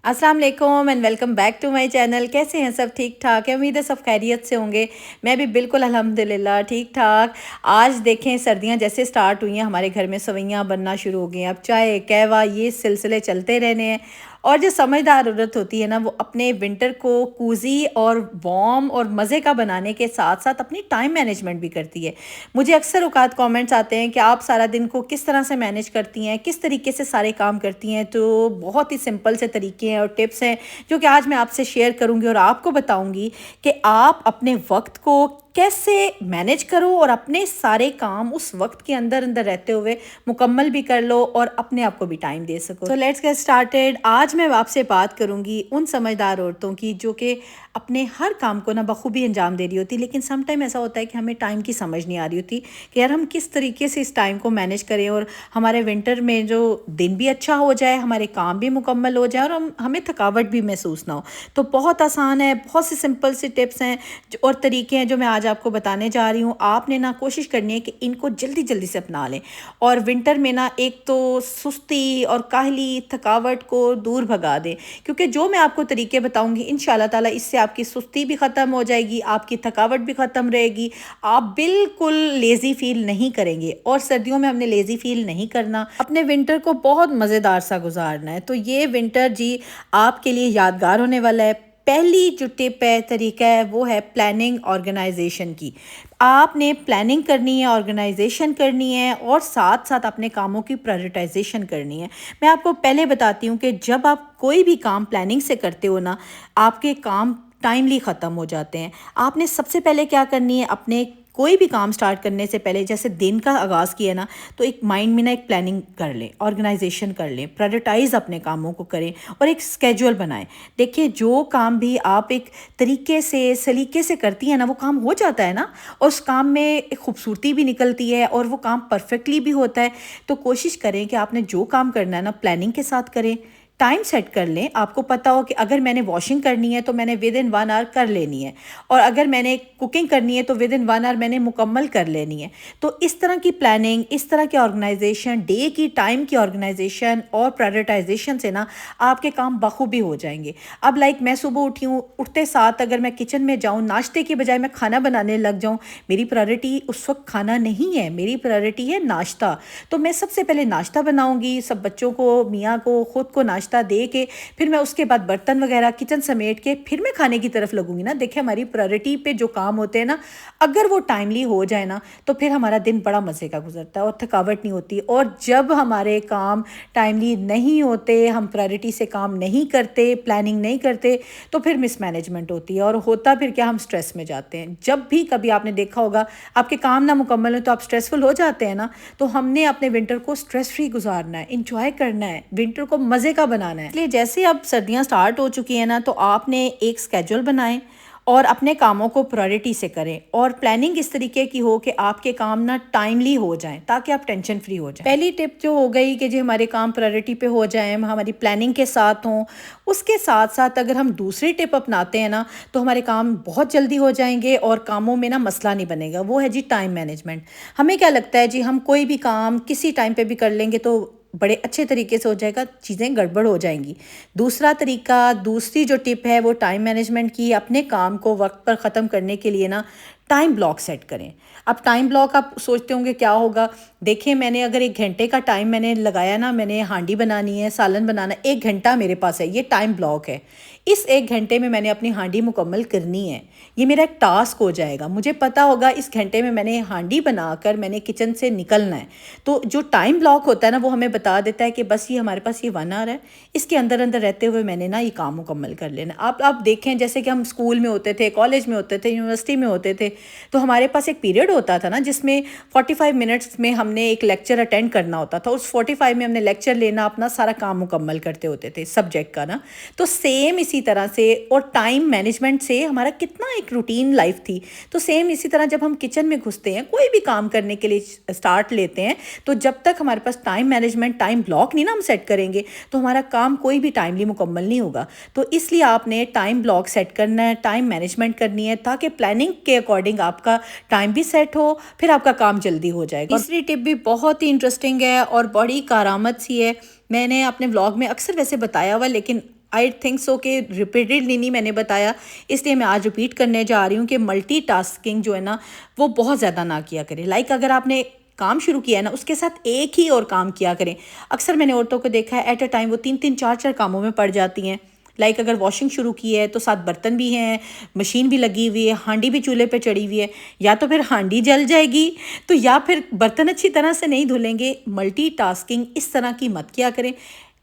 अस्सलाम वालेकुम and welcome back to my channel. कैसे हैं सब? ठीक ठाक है, उम्मीद है सब खैरियत से होंगे। मैं भी बिल्कुल अल्हम्दुलिल्लाह ठीक ठाक। आज देखें सर्दियां जैसे स्टार्ट हुई हैं, हमारे घर में सवैयां बनना शुरू हो गई हैं। अब चाय कहवा ये सिलसिले चलते रहने हैं। और जो समझदार औरत होती है ना, वो अपने विंटर को कूजी और वार्म और मज़े का बनाने के साथ साथ अपनी टाइम मैनेजमेंट भी करती है। मुझे अक्सर औकात कमेंट्स आते हैं कि आप सारा दिन को किस तरह से मैनेज करती हैं, किस तरीके से सारे काम करती हैं। तो बहुत ही सिंपल से तरीके हैं और टिप्स हैं जो कि आज मैं आपसे शेयर करूंगी और आपको बताऊंगी कि आप अपने वक्त को कैसे मैनेज करो और अपने सारे काम उस वक्त के अंदर अंदर रहते हुए मुकम्मल भी कर लो और अपने आप को भी टाइम दे सको। तो लेट्स गेट स्टार्टेड। आज मैं आपसे बात करूंगी उन समझदार औरतों की जो कि अपने हर काम को ना बखूबी अंजाम दे रही होती, लेकिन सम टाइम ऐसा होता है कि हमें टाइम की समझ नहीं आ रही होती कि यार हम किस तरीके से इस टाइम को मैनेज करें और हमारे विंटर में जो दिन भी अच्छा हो जाए, हमारे काम भी मुकम्मल हो जाए और हमें थकावट भी महसूस ना हो। तो बहुत आसान है, बहुत सी सिंपल सी टिप्स हैं और तरीके हैं जो मैं आज आपको बताने जा रही हूँ। आपने ना कोशिश करनी है कि इनको जल्दी जल्दी से अपना लें और विंटर में ना एक तो सुस्ती और काहली थकावट को दूर भगा दें, क्योंकि जो मैं आपको तरीके बताऊंगी इंशाल्लाह ताला इससे आपकी सुस्ती भी ख़त्म हो जाएगी, आपकी थकावट भी ख़त्म रहेगी, आप बिल्कुल लेज़ी फील नहीं करेंगे। और सर्दियों में हमने लेज़ी फील नहीं करना, अपने विंटर को बहुत मज़ेदार सा गुजारना है। तो ये विंटर जी आपके लिए यादगार होने वाला है। पहली जो टिप है, तरीका है, वो है प्लानिंग ऑर्गेनाइजेशन की। आपने प्लानिंग करनी है, ऑर्गेनाइजेशन करनी है और साथ साथ अपने कामों की प्रायोरिटाइजेशन करनी है। मैं आपको पहले बताती हूँ कि जब आप कोई भी काम प्लानिंग से करते हो ना, आपके काम टाइमली ख़त्म हो जाते हैं। आपने सबसे पहले क्या करनी है, अपने कोई भी काम स्टार्ट करने से पहले जैसे दिन का आगाज़ किया ना, तो एक माइंड में ना एक प्लानिंग कर लें, ऑर्गेनाइजेशन कर लें, प्रायोरिटाइज़ अपने कामों को करें और एक स्केड्यूल बनाएं। देखिए जो काम भी आप एक तरीके से सलीके से करती हैं ना, वो काम हो जाता है ना, और उस काम में एक खूबसूरती भी निकलती है और वो काम परफेक्टली भी होता है। तो कोशिश करें कि आपने जो काम करना है ना, प्लानिंग के साथ करें। टाइम सेट कर लें, आपको पता हो कि अगर मैंने वॉशिंग करनी है तो मैंने विद इन 1 आवर कर लेनी है, और अगर मैंने कुकिंग करनी है तो विद इन 1 आवर मैंने मुकम्मल कर लेनी है। तो इस तरह की प्लानिंग, इस तरह की ऑर्गेनाइजेशन, डे की टाइम की ऑर्गेनाइजेशन और प्रायोरिटाइजेशन से ना आपके काम बखूबी हो जाएंगे। अब लाइक मैं सुबह उठी हूँ, उठते साथ अगर मैं किचन में जाऊँ, नाश्ते की बजाय मैं खाना बनाने लग जाऊँ, मेरी प्रायोरिटी उस वक्त खाना नहीं है, मेरी प्रायोरिटी है नाश्ता। तो मैं सबसे पहले नाश्ता बनाऊँगी, सब बच्चों को, मियाँ को, ख़ुद को नाश्ता दे के फिर मैं उसके बाद बर्तन वगैरह किचन समेट के फिर मैं खाने की तरफ लगूंगी ना। देखिए हमारी प्रायोरिटी पे जो काम होते हैं ना, अगर वो टाइमली हो जाए ना, तो फिर हमारा दिन बड़ा मज़े का गुजरता है और थकावट नहीं होती। और जब हमारे काम टाइमली नहीं होते, हम प्रायोरिटी से काम नहीं करते, प्लानिंग नहीं करते, तो फिर मिसमैनेजमेंट होती है और होता फिर क्या, हम स्ट्रेस में जाते हैं। जब भी कभी आपने देखा होगा आपके काम ना मुकम्मल हो तो आप स्ट्रेसफुल हो जाते हैं ना, तो हमने अपने विंटर को स्ट्रेस फ्री गुजारना है, इंजॉय करना है, विंटर को मज़े का बनाना है। इसलिए जैसे अब सर्दियां स्टार्ट हो चुकी हैं ना, तो आपने एक स्केड्यूल बनाएं और अपने कामों को प्रायोरिटी से करें और प्लानिंग इस तरीके की हो कि आपके काम ना टाइमली हो जाएं, ताकि आप टेंशन फ्री हो जाएं। पहली टिप जो हो गई कि जो हमारे काम प्रायोरिटी पे हो जाएं, हमारी प्लानिंग के साथ हों। उसके साथ साथ अगर हम दूसरी टिप अपनाते हैं ना, तो हमारे काम बहुत जल्दी हो जाएंगे और कामों में ना मसला नहीं बनेगा। वो है जी टाइम मैनेजमेंट। हमें क्या लगता है जी, हम कोई भी काम किसी टाइम पे भी कर लेंगे तो बड़े अच्छे तरीके से हो जाएगा, चीज़ें गड़बड़ हो जाएंगी। दूसरा तरीका, दूसरी जो टिप है वो टाइम मैनेजमेंट की। अपने काम को वक्त पर ख़त्म करने के लिए ना टाइम ब्लॉक सेट करें। अब टाइम ब्लॉक आप सोचते होंगे क्या होगा। देखिए मैंने अगर 1 घंटे का टाइम मैंने लगाया ना, मैंने हांडी बनानी है, सालन बनाना, 1 घंटा मेरे पास है, ये टाइम ब्लॉक है। इस 1 घंटे में मैंने अपनी हांडी मुकम्मल करनी है, ये मेरा एक टास्क हो जाएगा। मुझे पता होगा इस घंटे में मैंने हांडी बनाकर मैंने किचन से निकलना है। तो जो टाइम ब्लॉक होता है ना, वो हमें बता देता है कि बस ये हमारे पास ये 1 आवर है, इसके अंदर अंदर रहते हुए मैंने ना ये काम मुकम्मल कर लेना। आप देखें जैसे कि हम स्कूल में होते थे, कॉलेज में होते थे, यूनिवर्सिटी में होते थे, तो हमारे पास एक पीरियड होता था ना जिसमें 45 मिनट्स में हमने एक लेक्चर अटेंड करना होता था। उस 45 में हमने लेक्चर लेना, अपना सारा काम मुकम्मल करते होते थे सब्जेक्ट का ना। तो सेम इसी तरह से, और टाइम मैनेजमेंट से हमारा कितना एक रूटीन लाइफ थी। तो सेम इसी तरह जब हम किचन में घुसते हैं, कोई भी काम करने के लिए स्टार्ट लेते हैं, तो जब तक हमारे पास टाइम मैनेजमेंट, टाइम ब्लॉक नहीं ना हम सेट करेंगे, तो हमारा काम कोई भी टाइमली मुकम्मल नहीं होगा। तो इसलिए आपने टाइम ब्लॉक सेट करना है, टाइम मैनेजमेंट करनी है, ताकि प्लानिंग के अकॉर्डिंग आपका टाइम भी सेट हो, फिर आपका काम जल्दी हो जाएगा। तीसरी टिप भी बहुत ही इंटरेस्टिंग है और बड़ी कारामत सी है। मैंने अपने व्लॉग में अक्सर वैसे बताया हुआ, लेकिन आई थिंक सो कि रिपीटेडली नहीं मैंने बताया, इसलिए मैं आज रिपीट करने जा रही हूँ कि मल्टी टास्किंग जो है ना वो बहुत ज़्यादा ना किया करें। लाइक अगर आपने काम शुरू किया है ना, उसके साथ एक ही और काम किया करें। अक्सर मैंने औरतों को देखा है एट अ टाइम वो 3-3 4-4 कामों में पड़ जाती हैं। लाइक अगर वॉशिंग शुरू की है तो साथ बर्तन भी हैं, मशीन भी लगी हुई है, हांडी भी चूल्हे पे चढ़ी हुई है, या तो फिर हांडी जल जाएगी तो या फिर बर्तन अच्छी तरह से नहीं धुलेंगे। मल्टीटास्किंग इस तरह की मत किया करें।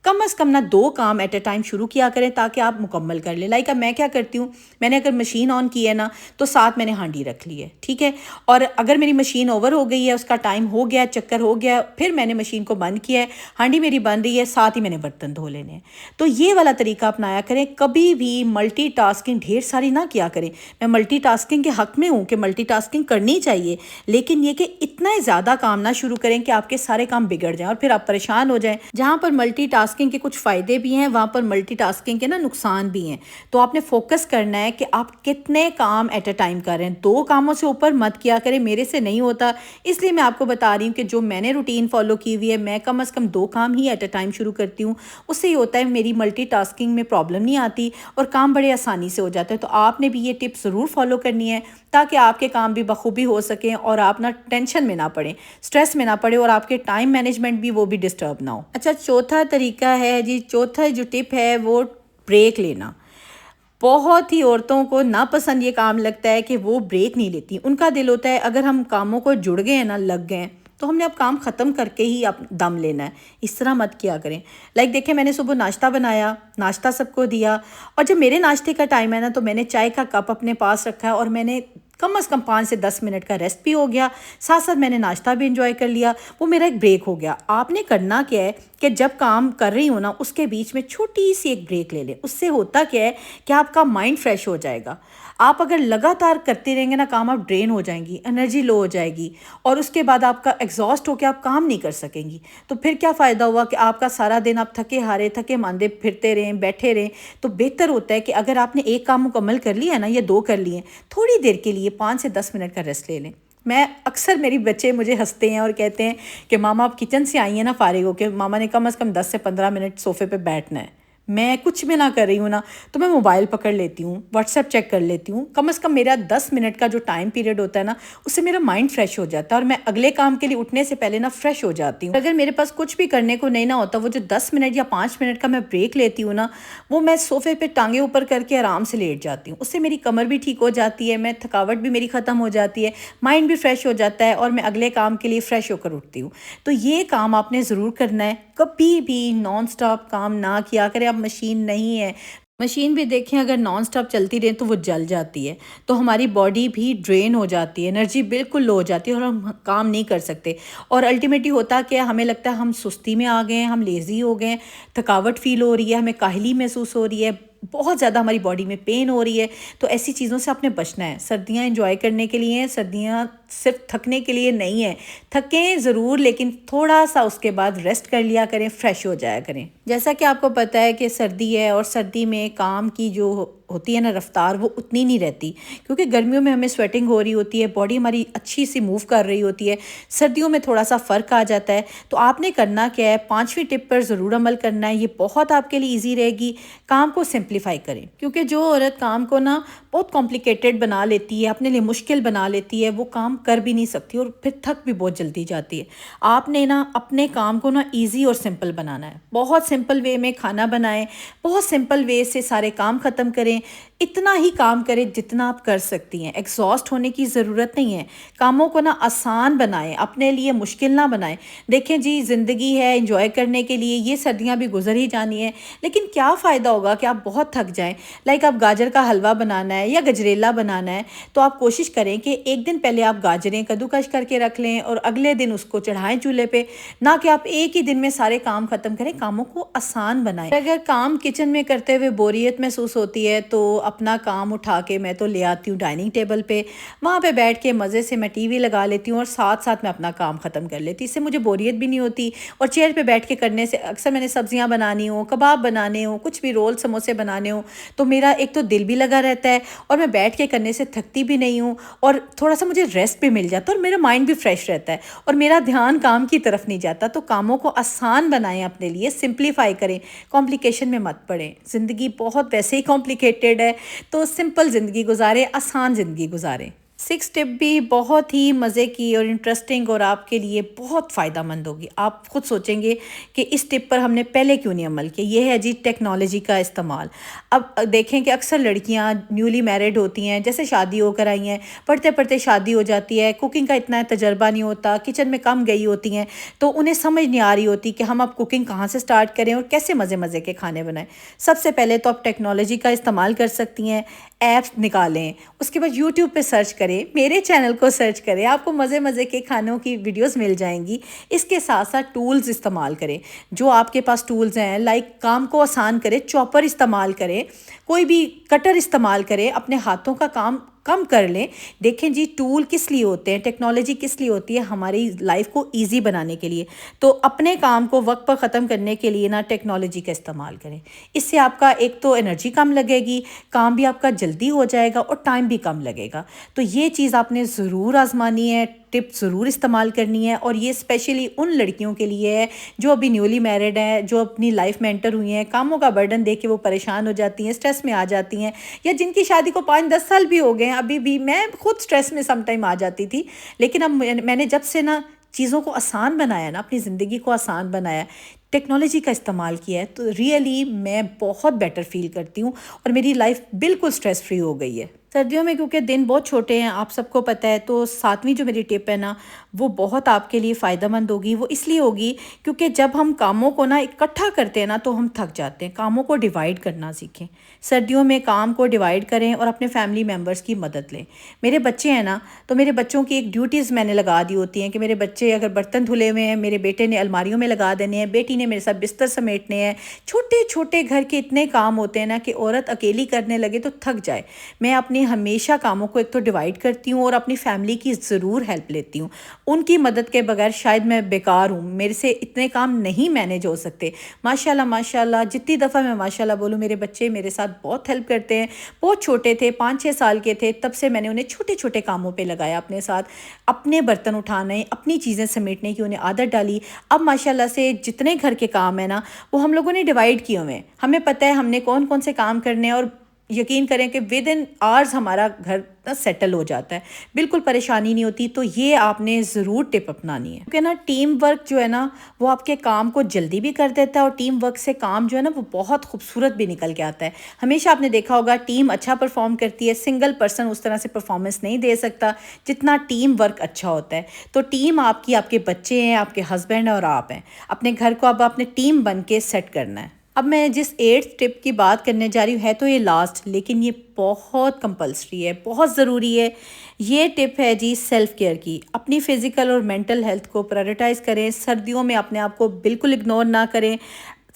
कम अज़ कम ना 2 काम एट अ टाइम शुरू किया करें ताकि आप मुकम्मल कर लें। लाइक अब मैं क्या करती हूँ, मैंने अगर मशीन ऑन की है ना तो साथ मैंने हांडी रख ली है, ठीक है। और अगर मेरी मशीन ओवर हो गई है, उसका टाइम हो गया, चक्कर हो गया, फिर मैंने मशीन को बंद किया है, हांडी मेरी बन रही है, साथ ही मैंने बर्तन धो लेने हैं। तो ये वाला तरीका अपनाया करें। कभी भी मल्टीटास्किंग ढेर सारी ना किया करें। मैं मल्टीटास्किंग के हक़ में हूँ कि मल्टीटास्किंग करनी चाहिए, लेकिन ये कि इतना ज़्यादा काम ना शुरू करें कि आपके सारे काम बिगड़ जाएं और फिर आप परेशान हो जाएं। जहाँ पर मल्टीटास्किंग के कुछ फ़ायदे भी हैं, वहाँ पर मल्टीटास्किंग के ना नुकसान भी हैं। तो आपने फोकस करना है कि आप कितने काम एट अ टाइम कर रहे हैं। 2 कामों से ऊपर मत किया करें, मेरे से नहीं होता, इसलिए मैं आपको बता रही हूँ कि जो मैंने रूटीन फॉलो की हुई है, मैं कम अज़ कम 2 काम ही एट अ टाइम शुरू करती हूँ। उससे ये होता है मेरी मल्टीटास्किंग में प्रॉब्लम नहीं आती और काम बड़े आसानी से हो जाते हैं। तो आपने भी ये टिप ज़रूर फॉलो करनी है ताकि आपके काम भी बखूबी हो सकें और आप ना टेंशन में ना पड़ें, स्ट्रेस में ना पड़े और आपके टाइम मैनेजमेंट भी वो भी डिस्टर्ब ना हो। अच्छा, चौथा तरीका है जी, चौथा जो टिप है वो ब्रेक लेना। बहुत ही औरतों को नापसंद ये काम लगता है कि वो ब्रेक नहीं लेती। उनका दिल होता है अगर हम कामों को जुड़ गए हैं ना, लग गए हैं, तो हमने अब काम ख़त्म करके ही अब दम लेना है। इस तरह मत किया करें। लाइक देखिए, मैंने सुबह नाश्ता बनाया, नाश्ता सबको दिया, और जब मेरे नाश्ते का टाइम है ना तो मैंने चाय का कप अपने पास रखा है और मैंने कम अज़ कम 5 से 10 मिनट का रेस्ट भी हो गया, साथ साथ मैंने नाश्ता भी इंजॉय कर लिया। वो मेरा एक ब्रेक हो गया। आपने करना क्या है कि जब काम कर रही हो ना उसके बीच में छोटी सी एक ब्रेक ले लें। उससे होता क्या है कि आपका माइंड फ्रेश हो जाएगा। आप अगर लगातार करते रहेंगे ना काम, आप ड्रेन हो जाएंगी, एनर्जी लो हो जाएगी और उसके बाद आपका एग्जॉस्ट होकर आप काम नहीं कर सकेंगी। तो फिर क्या फ़ायदा हुआ कि आपका सारा दिन आप थके हारे, थके मांदे फिरते रहें, बैठे रहें। तो बेहतर होता है कि अगर आपने एक काम मुकम्मल कर लिया है ना, या 2 कर लिए, थोड़ी देर के लिए 5 से 10 मिनट का रेस्ट ले लें। मैं अक्सर, मेरी बच्चे मुझे हंसते हैं और कहते हैं कि मामा आप किचन से आई हैं ना फारिग हो के, मामा ने कम अज़ कम 10 से 15 मिनट सोफ़े पे बैठना है। मैं कुछ भी ना कर रही हूँ ना तो मैं मोबाइल पकड़ लेती हूँ, व्हाट्सएप चेक कर लेती हूँ। कम से कम मेरा 10 मिनट का जो टाइम पीरियड होता है ना, उससे मेरा माइंड फ्रेश हो जाता है और मैं अगले काम के लिए उठने से पहले ना फ्रेश हो जाती हूँ। अगर मेरे पास कुछ भी करने को नहीं ना होता, वो जो 10 मिनट या 5 मिनट का मैं ब्रेक लेती हूँ ना, वो मैं सोफ़े पे टांगे ऊपर करके आराम से लेट जाती हूँ। उससे मेरी कमर भी ठीक हो जाती है, मैं थकावट भी मेरी ख़त्म हो जाती है, माइंड भी फ्रेश हो जाता है और मैं अगले काम के लिए फ़्रेश होकर उठती हूँ। तो ये काम आपने ज़रूर करना है। कभी भी नॉन स्टॉप काम ना किया करें। अब मशीन नहीं है, मशीन भी देखें अगर नॉन स्टॉप चलती रहे तो वो जल जाती है, तो हमारी बॉडी भी ड्रेन हो जाती है, एनर्जी बिल्कुल लो हो जाती है और हम काम नहीं कर सकते। और अल्टीमेटली होता क्या, हमें लगता है हम सुस्ती में आ गए हैं, हम लेज़ी हो गए हैं, थकावट फील हो रही है, हमें काहली महसूस हो रही है, बहुत ज़्यादा हमारी बॉडी में पेन हो रही है। तो ऐसी चीज़ों से आपने बचना है। सर्दियाँ एंजॉय करने के लिए हैं, सर्दियाँ सिर्फ थकने के लिए नहीं है। थकें ज़रूर, लेकिन थोड़ा सा उसके बाद रेस्ट कर लिया करें, फ्रेश हो जाया करें। जैसा कि आपको पता है कि सर्दी है और सर्दी में काम की जो होती है ना रफ्तार, वो उतनी नहीं रहती, क्योंकि गर्मियों में हमें स्वेटिंग हो रही होती है, बॉडी हमारी अच्छी सी मूव कर रही होती है। सर्दियों में थोड़ा सा फ़र्क आ जाता है। तो आपने करना क्या है, 5वीं टिप पर ज़रूर अमल करना है। ये बहुत आपके लिए ईजी रहेगी। काम को सिंप्लीफाई करें, क्योंकि जो औरत काम को ना बहुत कॉम्प्लिकेटेड बना लेती है, अपने लिए मुश्किल बना लेती है, वो काम कर भी नहीं सकती और फिर थक भी बहुत जल्दी जाती है। आपने ना अपने काम को ना ईजी और सिंपल बनाना है। बहुत सिंपल वे में खाना बनाएं, बहुत सिंपल वे से सारे काम ख़त्म करें। इतना ही काम करें जितना आप कर सकती हैं। एग्जॉस्ट होने की ज़रूरत नहीं है। कामों को ना आसान बनाएं, अपने लिए मुश्किल ना बनाएं। देखें जी, ज़िंदगी है एंजॉय करने के लिए, ये सर्दियां भी गुजर ही जानी है, लेकिन क्या फ़ायदा होगा कि आप बहुत थक जाएं। लाइक आप गाजर का हलवा बनाना है या गजरेला बनाना है, तो आप कोशिश करें कि एक दिन पहले आप गाजरें कद्दूकश करके रख लें और अगले दिन उसको चढ़ाएं चूल्हे पे, ना कि आप एक ही दिन में सारे काम ख़त्म करें। कामों को आसान बनाएं। अगर काम किचन में करते हुए बोरियत महसूस होती है तो اپنا کام اٹھا کے میں تو لے آتی ہوں ڈائننگ ٹیبل پہ، وہاں پہ بیٹھ کے مزے سے میں ٹی وی لگا لیتی ہوں اور ساتھ ساتھ میں اپنا کام ختم کر لیتی، اس سے مجھے بوریت بھی نہیں ہوتی۔ اور چیئر پہ بیٹھ کے کرنے سے اکثر میں نے سبزیاں بنانی ہوں، کباب بنانے ہوں، کچھ بھی رول سموسے بنانے ہوں، تو میرا ایک تو دل بھی لگا رہتا ہے اور میں بیٹھ کے کرنے سے تھکتی بھی نہیں ہوں، اور تھوڑا سا مجھے ریسٹ بھی مل جاتا ہے اور میرا مائنڈ بھی فریش رہتا ہے اور میرا دھیان کام کی طرف نہیں جاتا۔ تو کاموں کو آسان بنائیں، اپنے لیے سمپلیفائی کریں، کمپلیکیشن میں مت پڑیں۔ زندگی بہت ویسے ہی کمپلیکیٹڈ ہے، تو سمپل زندگی گزاریں، آسان زندگی گزاریں۔ 6 ٹپ بھی بہت ہی مزے کی اور انٹرسٹنگ اور آپ کے لیے بہت فائدہ مند ہوگی۔ آپ خود سوچیں گے کہ اس ٹپ پر ہم نے پہلے کیوں نہیں عمل کیا۔ یہ ہے جی ٹیکنالوجی کا استعمال۔ اب دیکھیں کہ اکثر لڑکیاں نیولی میرڈ ہوتی ہیں، جیسے شادی ہو کر آئی ہیں، پڑھتے پڑھتے شادی ہو جاتی ہے، کوکنگ کا اتنا تجربہ نہیں ہوتا، کچن میں کم گئی ہوتی ہیں، تو انہیں سمجھ نہیں آ رہی ہوتی کہ ہم اب کوکنگ کہاں سے سٹارٹ کریں اور کیسے مزے مزے کے کھانے بنائیں۔ سب سے پہلے تو آپ ٹیکنالوجی کا استعمال کر سکتی ہیں، ایپس نکالیں، اس کے بعد یوٹیوب پہ سرچ کریں، میرے چینل کو سرچ کریں، آپ کو مزے مزے کے کھانوں کی ویڈیوز مل جائیں گی۔ اس کے ساتھ ساتھ ٹولز استعمال کریں، جو آپ کے پاس ٹولز ہیں، لائک کام کو آسان کریں، چاپر استعمال کریں، کوئی بھی کٹر استعمال کریں، اپنے ہاتھوں کا کام کم کر لیں۔ دیکھیں جی ٹول کس لیے ہوتے ہیں، ٹیکنالوجی کس لیے ہوتی ہے، ہماری لائف کو ایزی بنانے کے لیے۔ تو اپنے کام کو وقت پر ختم کرنے کے لیے نا ٹیکنالوجی کا استعمال کریں۔ اس سے آپ کا ایک تو انرجی کم لگے گی، کام بھی آپ کا جلدی ہو جائے گا اور ٹائم بھی کم لگے گا۔ تو یہ چیز آپ نے ضرور آزمانی ہے، ٹپ ضرور استعمال کرنی ہے، اور یہ اسپیشلی ان لڑکیوں کے لیے ہے جو ابھی نیولی میرڈ ہیں، جو اپنی لائف میں انٹر ہوئی ہیں، کاموں کا برڈن دیکھ کے وہ پریشان ہو جاتی ہیں، سٹریس میں آ جاتی ہیں، یا جن کی شادی کو 5-10 سال بھی ہو گئے ہیں، ابھی بھی میں خود سٹریس میں سم ٹائم آ جاتی تھی، لیکن اب میں نے جب سے نا چیزوں کو آسان بنایا نا، اپنی زندگی کو آسان بنایا، ٹیکنالوجی کا استعمال کیا ہے، تو ریئلی میں بہت بیٹر فیل کرتی ہوں اور میری لائف بالکل سٹریس فری ہو گئی ہے۔ سردیوں میں کیونکہ دن بہت چھوٹے ہیں، آپ سب کو پتہ ہے، تو 7ویں جو میری ٹپ ہے نا، وہ بہت آپ کے لیے فائدہ مند ہوگی۔ وہ اس لیے ہوگی کیونکہ جب ہم کاموں کو نا اکٹھا کرتے ہیں نا تو ہم تھک جاتے ہیں۔ کاموں کو ڈیوائیڈ کرنا سیکھیں، سردیوں میں کام کو ڈیوائیڈ کریں اور اپنے فیملی ممبرس کی مدد لیں۔ میرے بچے ہیں نا، تو میرے بچوں کی ایک ڈیوٹیز میں نے لگا دی ہوتی ہیں کہ میرے بچے اگر برتن دھلے ہوئے ہیں، میرے بیٹے نے الماریوں میں لگا دینے ہیں، بیٹی نے میرے ساتھ بستر سمیٹنے ہیں۔ چھوٹے چھوٹے گھر کے اتنے کام ہوتے ہیں نا کہ عورت اکیلی کرنے لگے تو تھک جائے۔ میں اپنی ہمیشہ کاموں کو ایک تو ڈیوائیڈ کرتی ہوں اور اپنی فیملی کی ضرور ہیلپ لیتی ہوں۔ ان کی مدد کے بغیر شاید میں بیکار ہوں، میرے سے اتنے کام نہیں مینیج ہو سکتے۔ ماشاءاللہ جتنی دفعہ میں ماشاءاللہ بولوں، میرے بچے میرے ساتھ بہت ہیلپ کرتے ہیں۔ بہت چھوٹے تھے، 5-6 سال کے تھے، تب سے میں نے انہیں چھوٹے چھوٹے کاموں پہ لگایا اپنے ساتھ، اپنے برتن اٹھانے، اپنی چیزیں سمیٹنے کی انہیں عادت ڈالی۔ اب ماشاءاللہ سے جتنے گھر کے کام ہیں نا، وہ ہم لوگوں نے ڈیوائیڈ کیے ہوئے ہیں۔ ہمیں پتہ ہے ہم نے کون کون سے کام کرنے ہیں، اور یقین کریں کہ ود ان آورز ہمارا گھر سیٹل ہو جاتا ہے، بالکل پریشانی نہیں ہوتی۔ تو یہ آپ نے ضرور ٹپ اپنانی ہے، کیونکہ نا ٹیم ورک جو ہے نا، وہ آپ کے کام کو جلدی بھی کر دیتا ہے، اور ٹیم ورک سے کام جو ہے نا وہ بہت خوبصورت بھی نکل کے آتا ہے۔ ہمیشہ آپ نے دیکھا ہوگا ٹیم اچھا پرفارم کرتی ہے، سنگل پرسن اس طرح سے پرفارمنس نہیں دے سکتا جتنا ٹیم ورک اچھا ہوتا ہے۔ تو ٹیم آپ کی، آپ کے بچے ہیں، آپ کے ہسبینڈ اور آپ ہیں، اپنے گھر کو اب اپنے ٹیم بن کے سیٹ کرنا ہے۔ اب میں جس 8 ٹپ کی بات کرنے جا رہی ہوں، ہے تو یہ لاسٹ، لیکن یہ بہت کمپلسری ہے، بہت ضروری ہے۔ یہ ٹپ ہے جی سیلف کیئر کی۔ اپنی فزیکل اور مینٹل ہیلتھ کو پرائرٹائز کریں، سردیوں میں اپنے آپ کو بالکل اگنور نہ کریں۔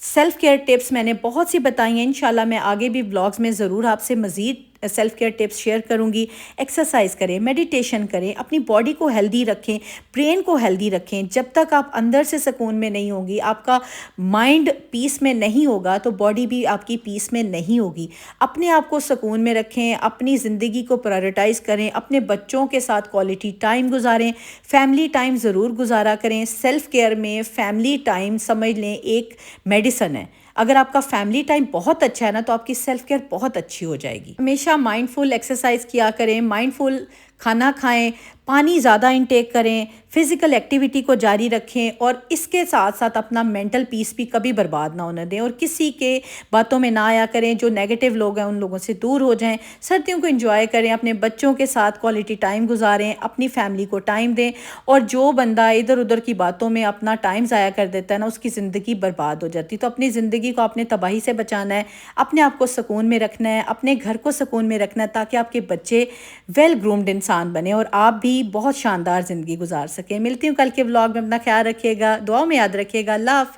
سیلف کیئر ٹپس میں نے بہت سی بتائی ہیں، انشاءاللہ میں آگے بھی بلاگز میں ضرور آپ سے مزید سیلف کیئر ٹپس شیئر کروں گی۔ ایکسرسائز کریں، میڈیٹیشن کریں، اپنی باڈی کو ہیلدی رکھیں، برین کو ہیلدی رکھیں۔ جب تک آپ اندر سے سکون میں نہیں ہوگی، آپ کا مائنڈ پیس میں نہیں ہوگا، تو باڈی بھی آپ کی پیس میں نہیں ہوگی۔ اپنے آپ کو سکون میں رکھیں، اپنی زندگی کو پرائرٹائز کریں، اپنے بچوں کے ساتھ کوالٹی ٹائم گزاریں، فیملی ٹائم ضرور گزارا کریں۔ سیلف کیئر میں فیملی ٹائم سمجھ لیں ایک میڈیسن ہے۔ اگر آپ کا فیملی ٹائم بہت اچھا ہے نا، تو آپ کی سیلف کیئر بہت اچھی ہو جائے گی۔ ہمیشہ مائنڈ فل ایکسرسائز کیا کریں، مائنڈ فل کھانا کھائیں، پانی زیادہ انٹیک کریں، فزیکل ایکٹیویٹی کو جاری رکھیں، اور اس کے ساتھ ساتھ اپنا مینٹل پیس بھی کبھی برباد نہ ہونے دیں، اور کسی کے باتوں میں نہ آیا کریں۔ جو نیگیٹو لوگ ہیں ان لوگوں سے دور ہو جائیں۔ سردیوں کو انجوائے کریں، اپنے بچوں کے ساتھ کوالٹی ٹائم گزاریں، اپنی فیملی کو ٹائم دیں، اور جو بندہ ادھر ادھر کی باتوں میں اپنا ٹائم ضائع کر دیتا ہے نا، اس کی زندگی برباد ہو جاتی ہے۔ تو اپنی زندگی کو آپ نے تباہی سے بچانا ہے، اپنے آپ کو سکون میں رکھنا ہے، اپنے گھر کو سکون میں رکھنا ہے، تاکہ آپ کے بچے ویل گرومڈ انسان بنے اور آپ بھی بہت شاندار زندگی گزار سکیں۔ ملتی ہوں کل کے ولاگ میں، اپنا خیال رکھیے گا، دعاؤں میں یاد رکھیے گا۔ اللہ حافظ۔